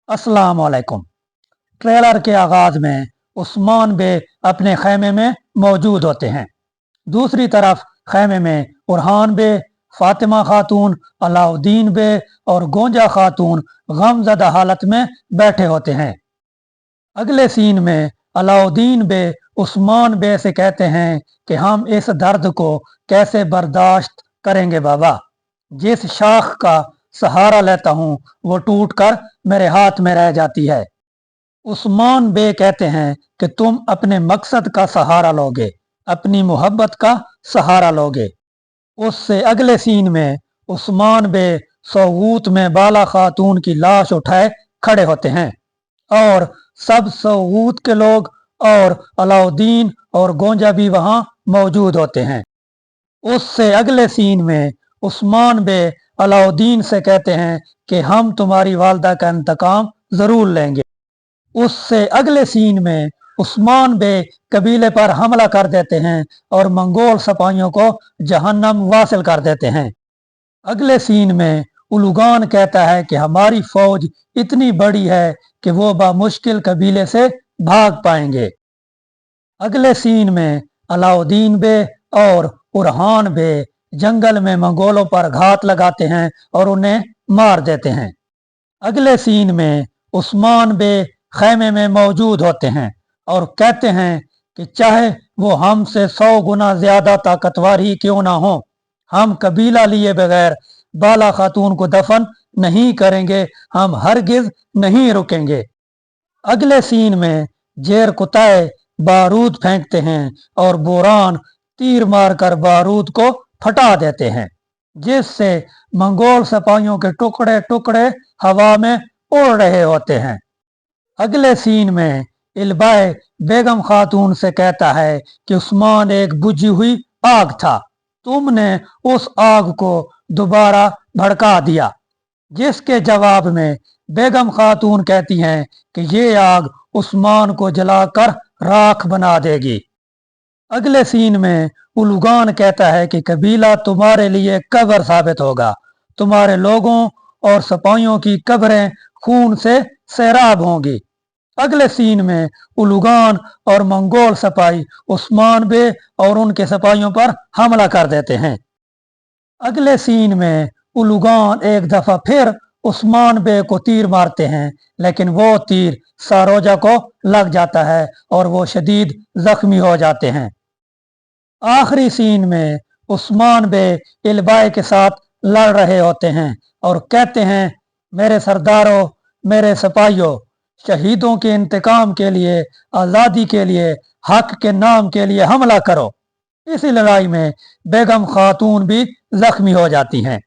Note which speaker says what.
Speaker 1: अस्सलाम वालेकुम। ट्रेलर के आगाज में उस्मान बे अपने खैमे में मौजूद होते हैं। दूसरी तरफ खैमे में बुरहान बे, फातिमा खातून, अलाउद्दीन बे और गोंजा खातून गमज़दा हालत में बैठे होते हैं। अगले सीन में अलाउद्दीन बे उस्मान बे से कहते हैं कि हम इस दर्द को कैसे बर्दाश्त करेंगे बाबा। जिस शाख का सहारा लेता हूँ वो टूटकर मेरे हाथ में रह जाती है। उस्मान बे कहते हैं कि तुम अपने मकसद का सहारा लोगे, अपनी मोहब्बत का सहारा लोगे। उससे अगले सीन में उस्मान बे सऊत में बाला खातून की लाश उठाए खड़े होते हैं और सब सऊत के लोग और अलाउद्दीन और गोंजा भी वहां मौजूद होते हैं। उससे अगले सीन में उस्मान बे अलाउद्दीन से कहते हैं कि हम तुम्हारी वालदा का इंतकाम जरूर लेंगे। उससे अगले सीन में उस्मान बे कबीले पर हमला कर देते हैं और मंगोल सिपाहियों को जहन्नम वासिल कर देते हैं। अगले सीन में उलुगान कहता है कि हमारी फौज इतनी बड़ी है कि वो बामुश्किल कबीले से भाग पाएंगे। अगले सीन में अलाउद्दीन बे और बुरहान बे जंगल में मंगोलों पर घात लगाते हैं और उन्हें मार देते हैं। अगले सीन में उस्मान बे खैमे में मौजूद होते हैं और कहते हैं कि चाहे वो हमसे 100 गुना ज्यादा ताकतवर ही क्यों ना हो, हम कबीला लिए बगैर बाला खातून को दफन नहीं करेंगे, हम हरगिज नहीं रुकेंगे। अगले सीन में जेर कुताए बारूद फेंकते हैं और बोरान तीर मारकर बारूद को फटा देते हैं, जिससे मंगोल सिपाहियों के टुकड़े टुकड़े हवा में उड़ रहे होते हैं। अगले सीन में इल्बाए बेगम खातून से कहता है कि उस्मान एक बुझी हुई आग था, तुमने उस आग को दोबारा भड़का दिया। जिसके जवाब में बेगम खातून कहती हैं कि ये आग उस्मान को जलाकर राख बना देगी। अगले सीन में उलुगान कहता है कि कबीला तुम्हारे लिए कब्र साबित होगा, तुम्हारे लोगों और सिपाहियों की कब्रें खून से सैराब होंगी। अगले सीन में उलुगान और मंगोल सिपाही उस्मान बे और उनके सिपाहियों पर हमला कर देते हैं। अगले सीन में उलुगान एक दफा फिर उस्मान बे को तीर मारते हैं, लेकिन वो तीर सारोजा को लग जाता है और वो शदीद जख्मी हो जाते हैं। आखिरी सीन में उस्मान बे इल्बाए के साथ लड़ रहे होते हैं और कहते हैं, मेरे सरदारों, मेरे सिपाहियों, शहीदों के इंतकाम के लिए, आज़ादी के लिए, हक के नाम के लिए हमला करो। इसी लड़ाई में बेगम खातून भी जख्मी हो जाती हैं।